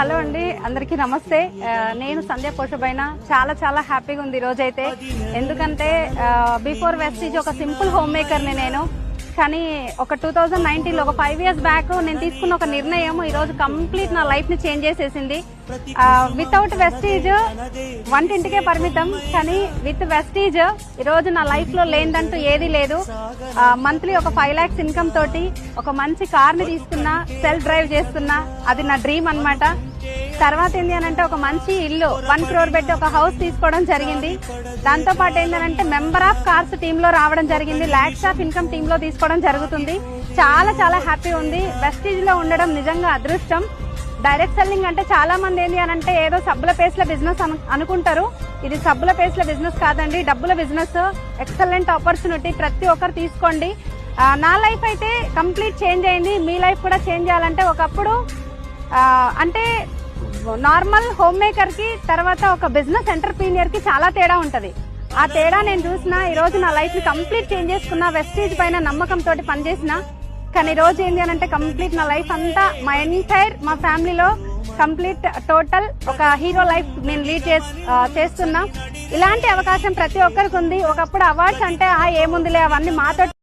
Hello అండి, అందరికీ నమస్తే. నేను సంధ్య పోషబైన చాలా హ్యాపీగా ఉంది ఈ రోజైతే. ఎందుకంటే బిఫోర్ వెస్టీజ్ ఒక సింపుల్ హోమ్ మేకర్ని నేను. కానీ ఒక 2019లో ఒక 5 years బ్యాక్ నేను తీసుకున్న ఒక నిర్ణయం ఈరోజు కంప్లీట్ నా లైఫ్ ని చేంజ్ చేసేసింది. వితౌట్ వెస్టీజ్ వంటింటికే పరిమితం, కానీ విత్ వెస్టీజ్ ఈరోజు నా లైఫ్ లో లేదంటూ ఏది లేదు. మంత్లీ ఒక 5 lakhs ఇన్కమ్ తోటి ఒక మంచి కార్ ని తీసుకున్నా, సెల్ఫ్ డ్రైవ్ చేస్తున్నా. అది నా డ్రీమ్ అన్నమాట. తర్వాత ఏంటి అని అంటే ఒక మంచి ఇల్లు 1 crore పెట్టి ఒక హౌస్ తీసుకోవడం జరిగింది. దాంతో పాటు ఏంటంటే మెంబర్ ఆఫ్ కార్స్ టీమ్ లో రావడం జరిగింది. లాక్స్ ఆఫ్ ఇన్కమ్ టీమ్ లో తీసుకోవడం జరుగుతుంది. చాలా హ్పీ ఉంది. వెస్టీజ్ లో ఉండడం నిజంగా అదృష్టం. డైరెక్ట్ సెల్లింగ్ అంటే చాలా మంది ఏంటి అని అంటే ఏదో సబ్బుల పేస్ల బిజినెస్ అనుకుంటారు. ఇది సబ్బుల పేస్ల బిజినెస్ కాదండి, డబ్బుల బిజినెస్. ఎక్సలెంట్ ఆపర్చునిటీ, ప్రతి ఒక్కరు తీసుకోండి. నా లైఫ్ అయితే కంప్లీట్ చేంజ్ అయింది. మీ లైఫ్ కూడా చేంజ్ చేయాలంటే ఒకప్పుడు అంటే నార్మల్ హోమ్ మేకర్ కి తర్వాత ఒక బిజినెస్ ఎంటర్ప్రీనియర్ కి చాలా తేడా ఉంటది. ఆ తేడా నేను చూసిన. ఈ రోజు నా లైఫ్ ని కంప్లీట్ చేంజ్ చేసుకున్నా. వెస్టీజ్ పైన నమ్మకంతో పనిచేసిన. కానీ ఈ రోజు ఏంటి అని అంటే కంప్లీట్ నా లైఫ్ అంతా మా ఎంటైర్ మా ఫ్యామిలీలో కంప్లీట్ టోటల్ ఒక హీరో లైఫ్ నేను లీడ్ చేస్తున్నా. ఇలాంటి అవకాశం ప్రతి ఒక్కరికి ఉంది. ఒకప్పుడు అవార్డ్స్ అంటే ఏముందిలే అవన్నీ మాతో